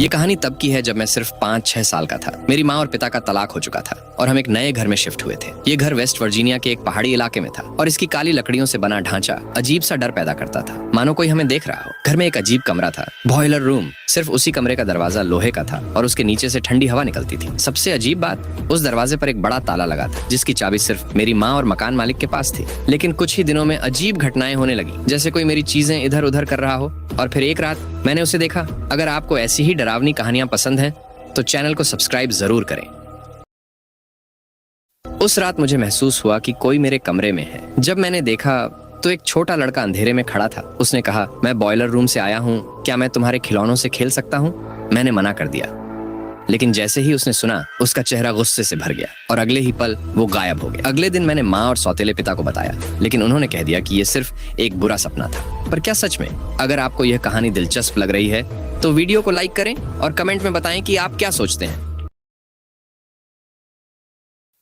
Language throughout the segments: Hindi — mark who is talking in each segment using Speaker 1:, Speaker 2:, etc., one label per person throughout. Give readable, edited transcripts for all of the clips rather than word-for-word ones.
Speaker 1: ये कहानी तब की है जब मैं सिर्फ 5-6 साल का था। मेरी माँ और पिता का तलाक हो चुका था और हम एक नए घर में शिफ्ट हुए थे। ये घर वेस्ट वर्जीनिया के एक पहाड़ी इलाके में था और इसकी काली लकड़ियों से बना ढांचा अजीब सा डर पैदा करता था, मानो कोई हमें देख रहा हो। घर में एक अजीब कमरा था, बॉयलर रूम। सिर्फ उसी कमरे का दरवाजा लोहे का था और उसके नीचे से ठंडी हवा निकलती थी। सबसे अजीब बात, उस दरवाजे पर एक बड़ा ताला लगा था जिसकी चाबी सिर्फ मेरी माँ और मकान मालिक के पास थी। लेकिन कुछ ही दिनों में अजीब घटनाएं होने लगी, जैसे कोई मेरी चीजें इधर उधर कर रहा हो। और फिर एक रात मैंने उसे देखा। अगर आपको ऐसी ही डरावनी कहानियां पसंद हैं तो चैनल को सब्सक्राइब जरूर करें। उस रात मुझे महसूस हुआ कि कोई मेरे कमरे में है। जब मैंने देखा तो एक छोटा लड़का अंधेरे में खड़ा था। उसने कहा, मैं बॉयलर रूम से आया हूँ, क्या मैं तुम्हारे खिलौनों से खेल सकता हूँ? मैंने मना कर दिया, लेकिन जैसे ही उसने सुना उसका चेहरा गुस्से से भर गया और अगले ही पल वो गायब हो गया। अगले दिन मैंने माँ और सौतेले पिता को बताया, लेकिन उन्होंने कह दिया कि ये सिर्फ एक बुरा सपना था। पर क्या सच में? अगर आपको यह कहानी दिलचस्प लग रही है तो वीडियो को लाइक करें और कमेंट में बताएं कि आप क्या सोचते हैं।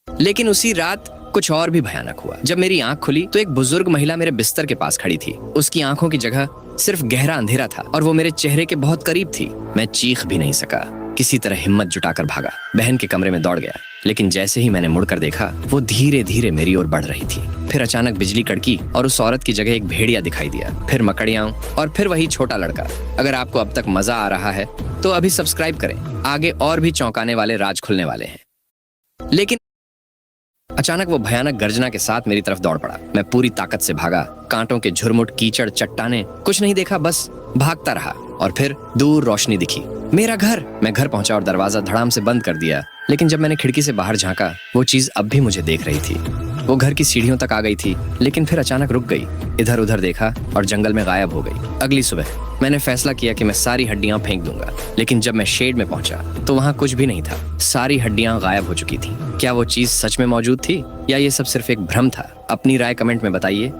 Speaker 1: लेकिन उसी रात कुछ और भी भयानक हुआ। जब मेरी आंख खुली तो एक बुजुर्ग महिला मेरे बिस्तर के पास खड़ी थी। उसकी आंखों की जगह सिर्फ गहरा अंधेरा था और वो मेरे चेहरे के बहुत करीब थी। मैं चीख भी नहीं सका, किसी तरह हिम्मत जुटाकर भागा, बहन के कमरे में दौड़ गया। लेकिन जैसे ही मैंने मुड़कर देखा, वो धीरे धीरे मेरी ओर बढ़ रही थी। फिर अचानक बिजली कड़की और उस औरत की जगह एक भेड़िया दिखाई दिया, फिर मकड़ियां और फिर वही छोटा लड़का। अगर आपको अब तक मजा आ रहा है तो अभी सब्सक्राइब करें, आगे और भी चौंकाने वाले राज खुलने वाले हैं। लेकिन अचानक वो भयानक गर्जना के साथ मेरी तरफ दौड़ पड़ा। मैं पूरी ताकत से भागा। कांटों के झुरमुट, कीचड़, चट्टाने, कुछ नहीं देखा, बस भागता रहा। और फिर दूर रोशनी दिखी, मेरा घर। मैं घर पहुंचा और दरवाजा धड़ाम से बंद कर दिया। लेकिन जब मैंने खिड़की से बाहर झांका, वो चीज अब भी मुझे देख रही थी। वो घर की सीढ़ियों तक आ गई थी, लेकिन फिर अचानक रुक गई, इधर उधर देखा और जंगल में गायब हो गई। अगली सुबह मैंने फैसला किया कि मैं सारी हड्डियां फेंक दूंगा। लेकिन जब मैं शेड में पहुंचा तो वहां कुछ भी नहीं था। सारी हड्डियां गायब हो चुकी थी। क्या वो चीज सच में मौजूद थी या ये सब सिर्फ एक भ्रम था? अपनी राय कमेंट में बताइए।